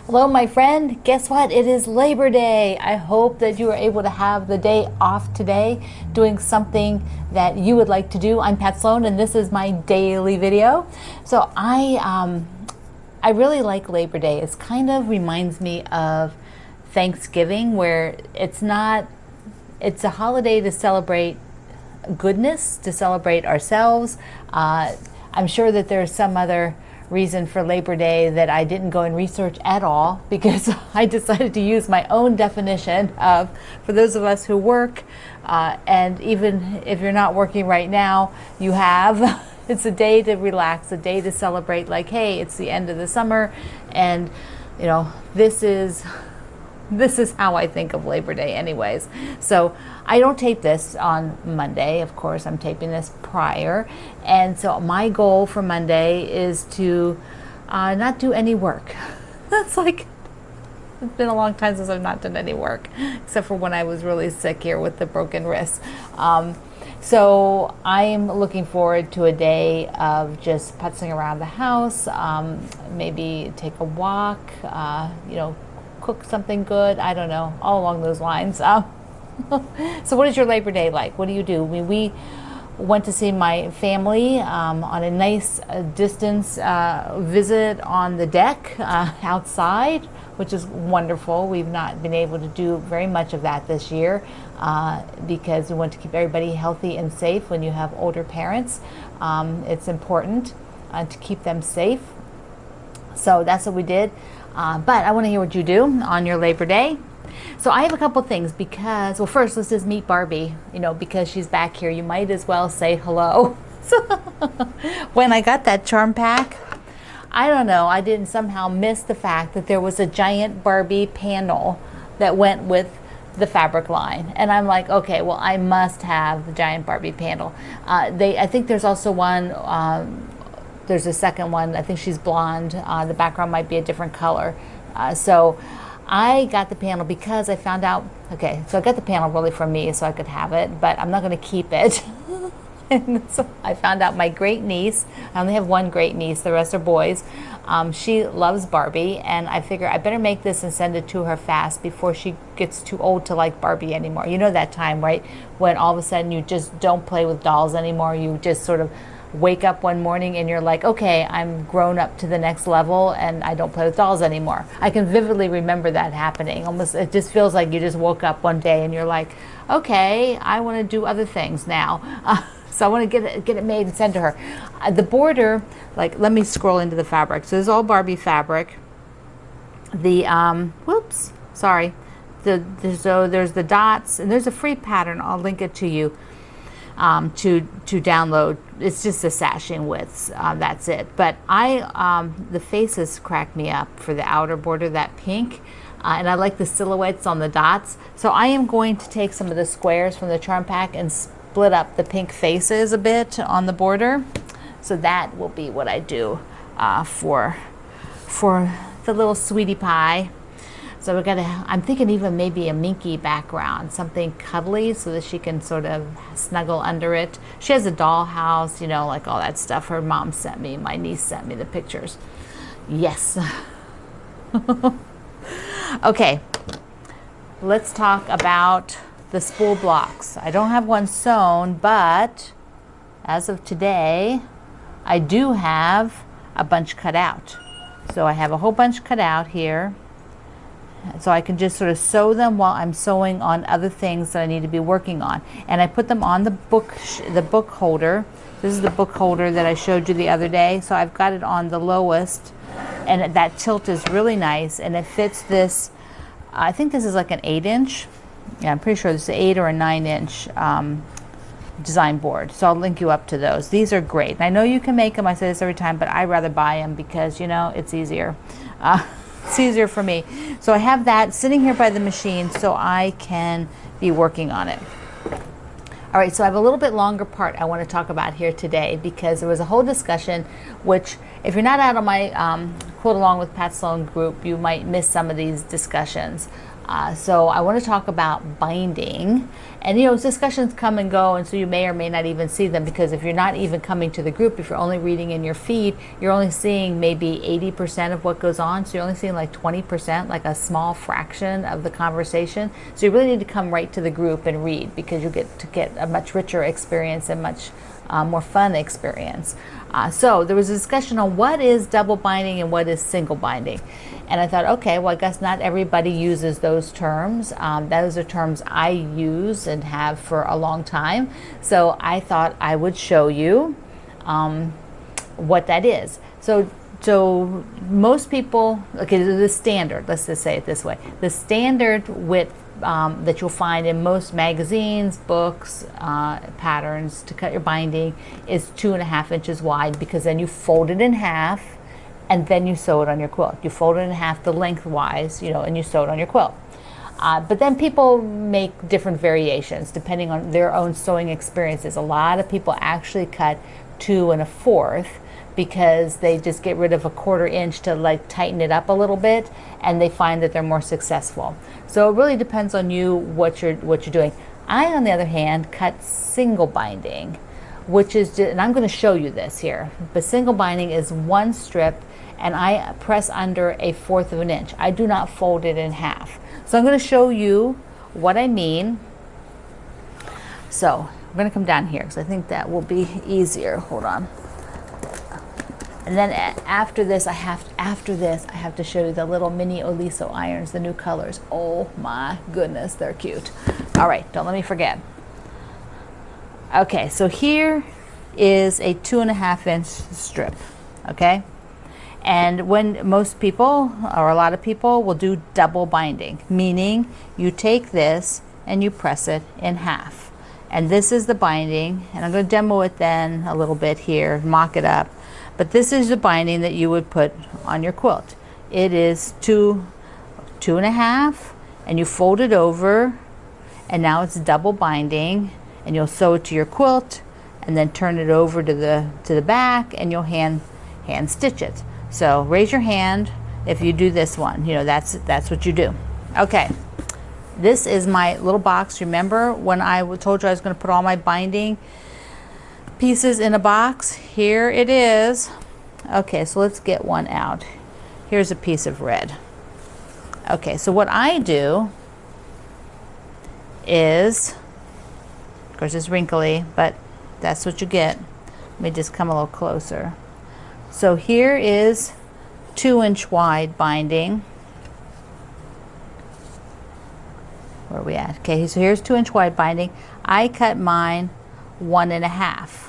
Hello, my friend. Guess what? It is Labor Day. I hope that you are able to have the day off today doing something that you would like to do. I'm Pat Sloan, and this is my daily video. So I really like Labor Day. It kind of reminds me of Thanksgiving, where it's a holiday to celebrate goodness, to celebrate ourselves. I'm sure that there's some other reason for Labor Day that I didn't go and research at all, because I decided to use my own definition of, for those of us who work, and even if you're not working right now, you have, it's a day to relax, a day to celebrate, like, hey, it's the end of the summer, and you know, this is how I think of Labor Day anyways. So I don't tape this on Monday, of course, I'm taping this prior. And so my goal for Monday is to not do any work. That's like, it's been a long time since I've not done any work, except for when I was really sick here with the broken wrist. So I'm looking forward to a day of just putzing around the house, maybe take a walk, you know, cook something good, I don't know, all along those lines. So what is your Labor Day like? What do you do? We went to see my family on a nice distance visit on the deck outside, which is wonderful. We've not been able to do very much of that this year because we want to keep everybody healthy and safe. When you have older parents, it's important to keep them safe. So that's what we did. But I want to hear what you do on your Labor Day. So I have a couple things because, well, first let's just meet Barbie, you know, because she's back here. You might as well say hello. So when I got that charm pack, I don't know, I didn't somehow miss the fact that there was a giant Barbie panel that went with the fabric line. And I'm like, okay, well, I must have the giant Barbie panel. I think there's also one, there's a second one, I think she's blonde. The background might be a different color. So I got the panel because I found out, okay, so I got the panel really for me so I could have it, but I'm not going to keep it. And so I found out my great niece, I only have one great niece, the rest are boys, she loves Barbie, and I figure I better make this and send it to her fast before she gets too old to like Barbie anymore. You know that time, right, when all of a sudden you just don't play with dolls anymore, you just sort of wake up one morning and you're like, okay, I'm grown up to the next level and I don't play with dolls anymore. I can vividly remember that happening. Almost, it just feels like you just woke up one day and you're like, okay, I want to do other things now. So I want to get it made and send to her. The border, like, let me scroll into the fabric. So this is all Barbie fabric. The, whoops, sorry. So there's the dots, and there's a free pattern. I'll link it to you. To download. It's just the sashing widths, that's it. But the faces crack me up for the outer border, that pink, and I like the silhouettes on the dots. So I am going to take some of the squares from the charm pack and split up the pink faces a bit on the border. So that will be what I do for the little sweetie pie. So I'm thinking even maybe a minky background, something cuddly so that she can sort of snuggle under it. She has a dollhouse, you know, like all that stuff her mom sent me. My niece sent me the pictures. Yes. Okay, let's talk about the spool blocks. I don't have one sewn, but as of today, I do have a bunch cut out. So I have a whole bunch cut out here. So I can just sort of sew them while I'm sewing on other things that I need to be working on. And I put them on the book holder. This is the book holder that I showed you the other day. So I've got it on the lowest, and that tilt is really nice, and it fits this. I think this is like an 8-inch. Yeah, I'm pretty sure this is an 8 or a 9-inch design board. So I'll link you up to those. These are great. And I know you can make them. I say this every time, but I rather buy them because, you know, it's easier. It's easier for me. So I have that sitting here by the machine so I can be working on it. All right, so I have a little bit longer part I want to talk about here today because there was a whole discussion, which if you're not out on my Quilt Along with Pat Sloan group, you might miss some of these discussions. So I want to talk about binding, and discussions come and go, and so you may or may not even see them, because if you're not even coming to the group, if you're only reading in your feed, you're only seeing maybe 80% of what goes on, so you're only seeing like 20%, like a small fraction of the conversation. So you really need to come right to the group and read, because you get a much richer experience and much more fun experience. So there was a discussion on what is double binding and what is single binding. And I thought, okay, well, I guess not everybody uses those terms. Those are terms I use and have for a long time. So I thought I would show you what that is. So most people, okay, the standard, let's just say it this way, the standard width that you'll find in most magazines, books, patterns to cut your binding is 2.5 inches wide, because then you fold it in half and then you sew it on your quilt. You fold it in half the lengthwise, and you sew it on your quilt. But then people make different variations depending on their own sewing experiences. A lot of people actually cut 2 1/4, because they just get rid of a 1/4 inch to like tighten it up a little bit, and they find that they're more successful. So it really depends on you, what you're doing. I, on the other hand, cut single binding, which is, and I'm going to show you this here, but single binding is one strip, and I press under 1/4 inch. I do not fold it in half. So I'm going to show you what I mean. So I'm going to come down here, because I think that will be easier. Hold on. And then after this, I have to show you the little mini Oliso irons, the new colors. Oh my goodness, they're cute. All right, don't let me forget. Okay, so here is a 2.5 inch strip, okay? And when most people, or a lot of people, will do double binding, meaning you take this and you press it in half. And this is the binding, and I'm going to demo it then a little bit here, mock it up. But this is the binding that you would put on your quilt. It is 2.5, and you fold it over, and now it's double binding, and you'll sew it to your quilt, and then turn it over to the back, and you'll hand stitch it. So raise your hand if you do this one. That's what you do. Okay, this is my little box. Remember when I told you I was going to put all my binding pieces in a box? Here it is. Okay, so let's get one out. Here's a piece of red. Okay, so what I do is, of course it's wrinkly, but that's what you get. Let me just come a little closer. So here is 2 inch wide binding. Where are we at? Okay, so here's 2 inch wide binding. I cut mine 1.5.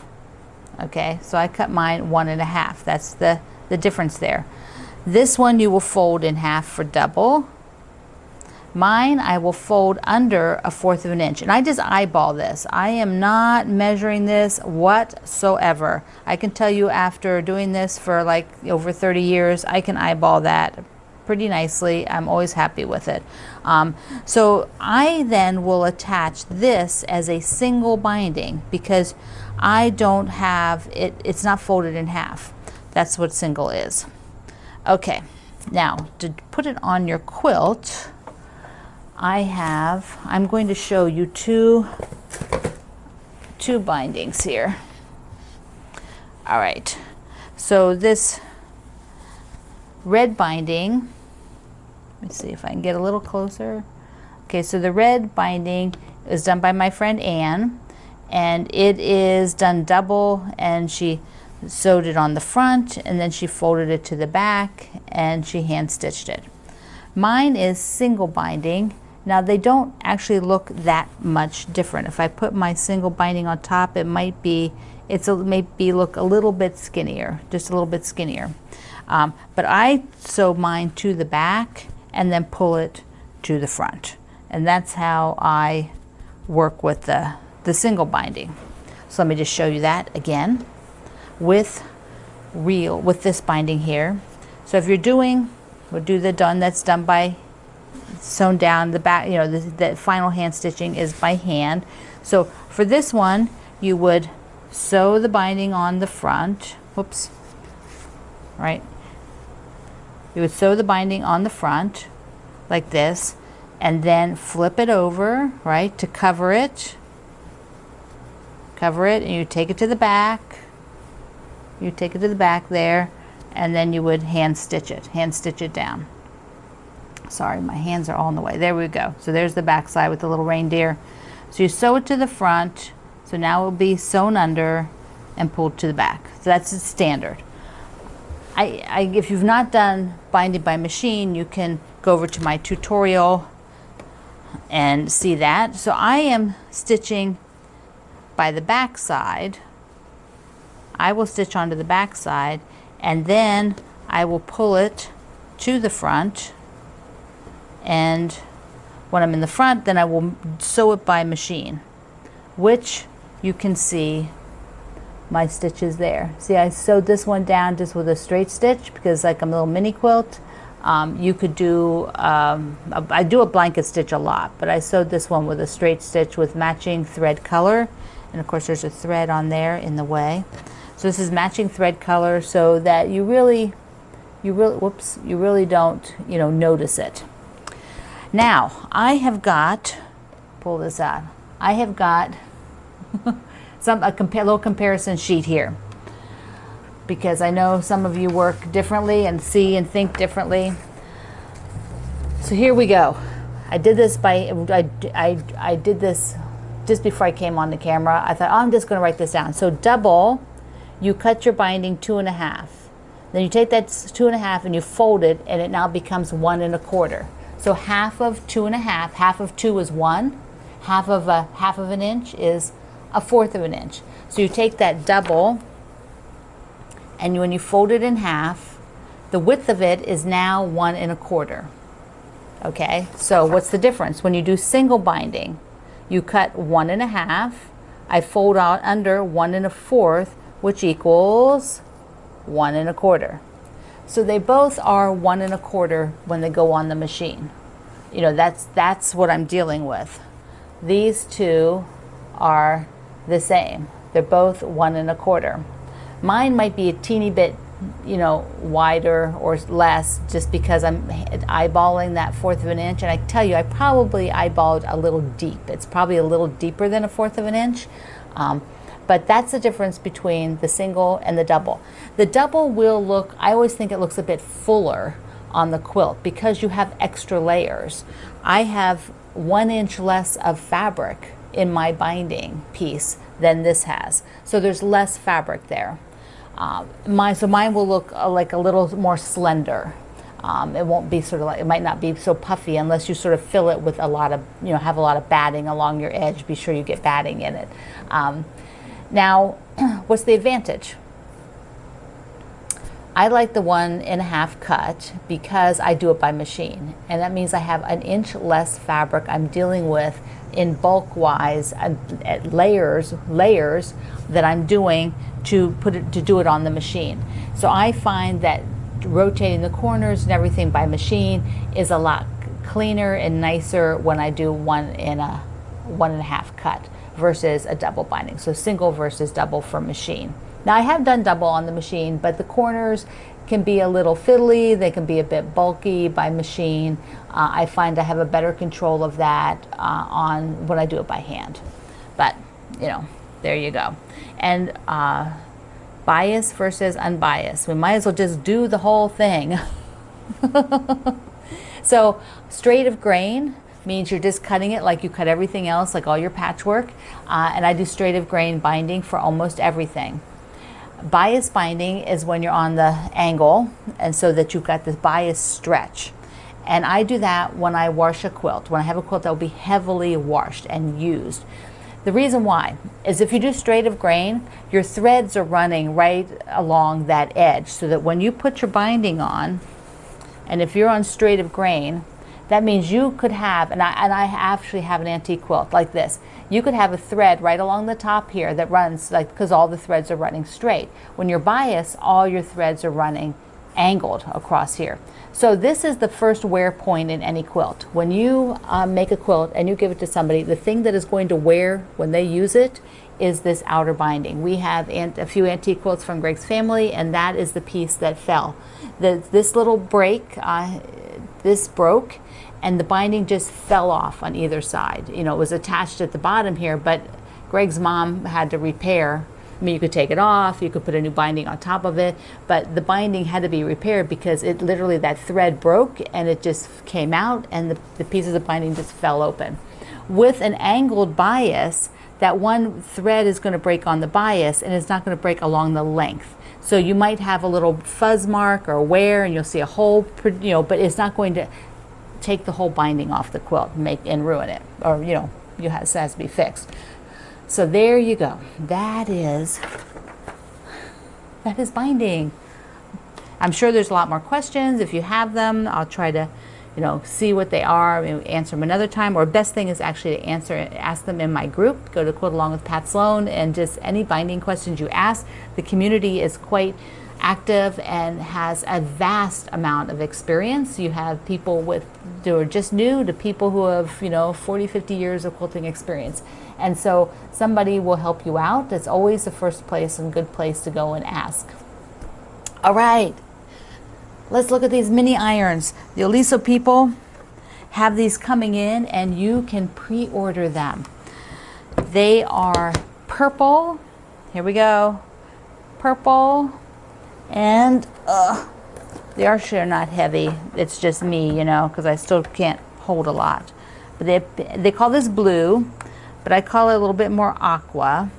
Okay, so I cut mine 1.5. That's the difference there. This one you will fold in half for double. Mine I will fold under 1/4 inch, and I just eyeball this. I am not measuring this whatsoever. I can tell you, after doing this for like over 30 years, I can eyeball that pretty nicely. I'm always happy with it. So I then will attach this as a single binding, because I don't have it, it's not folded in half. That's what single is. Okay, now to put it on your quilt, I'm going to show you two bindings here. All right, so this red binding, let me see if I can get a little closer. Okay, so the red binding is done by my friend Anne, and it is done double, and she sewed it on the front, and then she folded it to the back, and she hand stitched it. Mine is single binding. Now they don't actually look that much different. If I put my single binding on top, it might look a little bit skinnier, just a little bit skinnier. But I sew mine to the back and then pull it to the front, and that's how I work with the single binding. So let me just show you that again with this binding here. So if you're doing, we'll do the done that's done by sewn down the back, the final hand stitching is by hand. So for this one, you would sew the binding on the front, whoops, right, You would sew the binding on the front like this, and then flip it over, right, to cover it. Cover it, and you take it to the back. You take it to the back there, and then you would hand stitch it down. Sorry, my hands are all in the way. There we go. So there's the back side with the little reindeer. So you sew it to the front. So now it will be sewn under and pulled to the back. So that's the standard. If you've not done binding by machine, you can go over to my tutorial and see that. So I am stitching by the back side. I will stitch onto the back side, and then I will pull it to the front, and when I'm in the front, then I will sew it by machine, which you can see my stitches there. See, I sewed this one down just with a straight stitch because like I'm a little mini quilt. You could do, I do a blanket stitch a lot, but I sewed this one with a straight stitch with matching thread color. And of course there's a thread on there in the way. So this is matching thread color so that you really don't, notice it. Now, I have got, pull this out, I have got a little comparison sheet here, because I know some of you work differently and see and think differently. So here we go. I did this I did this just before I came on the camera. I thought, oh, I'm just going to write this down. So double, you cut your binding 2 1/2. Then you take that 2 1/2 and you fold it, and it now becomes 1 1/4. So half of 2 1/2, half of 2 is 1, half of an inch is 1/4 of an inch. So you take that double, and when you fold it in half, the width of it is now 1 1/4. Okay, so what's the difference? When you do single binding, you cut 1 1/2, I fold out under 1 1/4, which equals 1 1/4. So they both are 1 1/4 when they go on the machine. That's what I'm dealing with. These two are the same. They're both 1 1/4. Mine might be a teeny bit, wider or less, just because I'm eyeballing that 1/4 of an inch. And I tell you, I probably eyeballed a little deep. It's probably a little deeper than 1/4 of an inch. But that's the difference between the single and the double. The double will look, I always think it looks a bit fuller on the quilt because you have extra layers. I have 1 inch less of fabric in my binding piece than this has. So there's less fabric there. So mine will look like a little more slender. It won't be it might not be so puffy unless you sort of fill it with a lot of, have a lot of batting along your edge. Be sure you get batting in it. Now, what's the advantage? I like the 1 1/2 cut because I do it by machine, and that means I have 1 inch less fabric I'm dealing with in bulk wise, layers that I'm doing to do it on the machine. So I find that rotating the corners and everything by machine is a lot cleaner and nicer when I do 1 1/2 cut versus a double binding. So single versus double for machine. Now I have done double on the machine, but the corners can be a little fiddly. They can be a bit bulky by machine. I find I have a better control of that on when I do it by hand. But there you go. And bias versus unbiased. We might as well just do the whole thing. So straight of grain means you're just cutting it like you cut everything else, like all your patchwork. And I do straight of grain binding for almost everything. Bias binding is when you're on the angle, and so that you've got this bias stretch. And I do that when I wash a quilt. When I have a quilt that will be heavily washed and used. The reason why is if you do straight of grain, your threads are running right along that edge, so that when you put your binding on, and if you're on straight of grain, that means you could have, and I actually have an antique quilt like this. You could have a thread right along the top here that runs, because all the threads are running straight. When you're biased, all your threads are running angled across here. So this is the first wear point in any quilt. When you make a quilt and you give it to somebody, the thing that is going to wear when they use it is this outer binding. We have a few antique quilts from Greg's family, and that is the piece that fell. This little break, this broke, and the binding just fell off on either side. You know, it was attached at the bottom here, but Greg's mom had to repair. I mean, you could take it off, you could put a new binding on top of it, but the binding had to be repaired because it literally, that thread broke and it just came out, and the pieces of binding just fell open. With an angled bias, that one thread is going to break on the bias and it's not going to break along the length. So you might have a little fuzz mark or wear and you'll see a hole, you know, but it's not going to take the whole binding off the quilt and ruin it, or, you know, it has to be fixed. So there you go. That is binding. I'm sure there's a lot more questions. If you have them, I'll try to, you know, see what they are, maybe answer them another time. Or best thing is actually to ask them in my group. Go to Quilt Along with Pat Sloan, and just any binding questions you ask. The community is quite active and has a vast amount of experience. You have people who are just new to people who have, you know, 40, 50 years of quilting experience. And so somebody will help you out. That's always the first place and good place to go and ask. All right, let's look at these mini irons. The Aliso people have these coming in, and you can pre-order them. They are purple. Here we go. Purple. And they are sure not heavy. It's just me, you know, because I still can't hold a lot. But they call this blue, but I call it a little bit more aqua.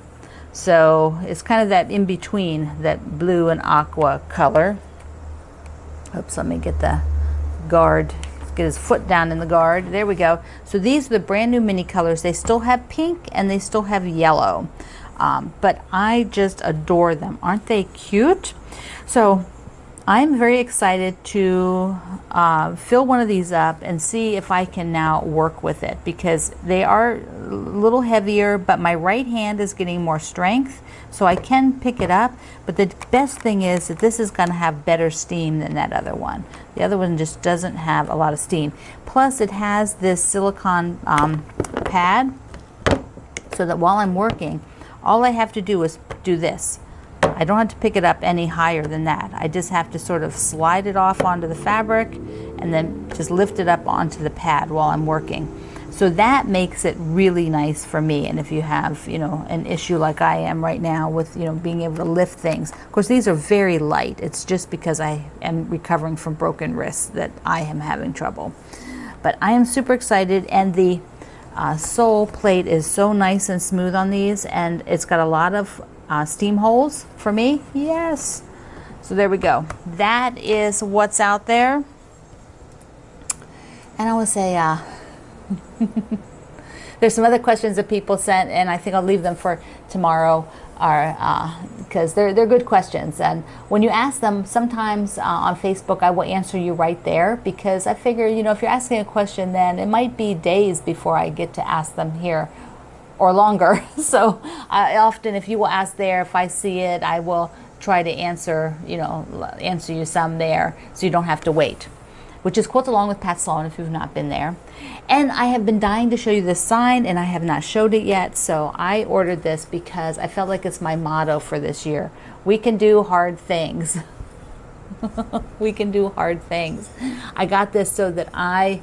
So it's kind of that in between, that blue and aqua color. Oops, let me get the guard, get his foot down in the guard. There we go. So these are the brand new mini colors. They still have pink and they still have yellow. But I just adore them. Aren't they cute? So I'm very excited to fill one of these up and see if I can now work with it, because they are a little heavier, but my right hand is getting more strength, so I can pick it up. But the best thing is that this is going to have better steam than that other one. The other one just doesn't have a lot of steam. Plus it has this silicone pad, so that while I'm working, all I have to do is do this. I don't have to pick it up any higher than that. I just have to sort of slide it off onto the fabric and then just lift it up onto the pad while I'm working. So that makes it really nice for me. And if you have, you know, an issue like I am right now with, you know, being able to lift things. Of course, these are very light. It's just because I am recovering from broken wrists that I am having trouble. But I am super excited, and the sole plate is so nice and smooth on these, and it's got a lot of steam holes for me. Yes. So there we go. That is what's out there. And I would say there's some other questions that people sent, and I think I'll leave them for tomorrow, because they're good questions. And when you ask them, sometimes on Facebook I will answer you right there, because I figure, you know, if you're asking a question, then it might be days before I get to ask them here, or longer. So I often, if you will ask there, if I see it, I will try to answer you some there, so you don't have to wait. Which is Quilt Along with Pat Sloan, if you've not been there. And I have been dying to show you this sign, and I have not showed it yet. So I ordered this because I felt like it's my motto for this year. We can do hard things. We can do hard things. I got this so that I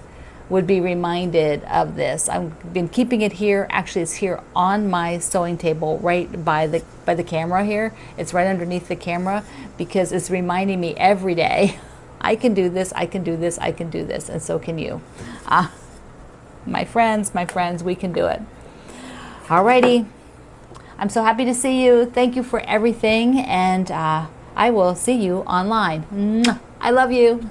would be reminded of this. I've been keeping it here. Actually, it's here on my sewing table, right by the camera here. It's right underneath the camera, because it's reminding me every day, I can do this, I can do this, I can do this, and so can you. My friends, we can do it. Alrighty. I'm so happy to see you. Thank you for everything, and I will see you online. Mwah. I love you.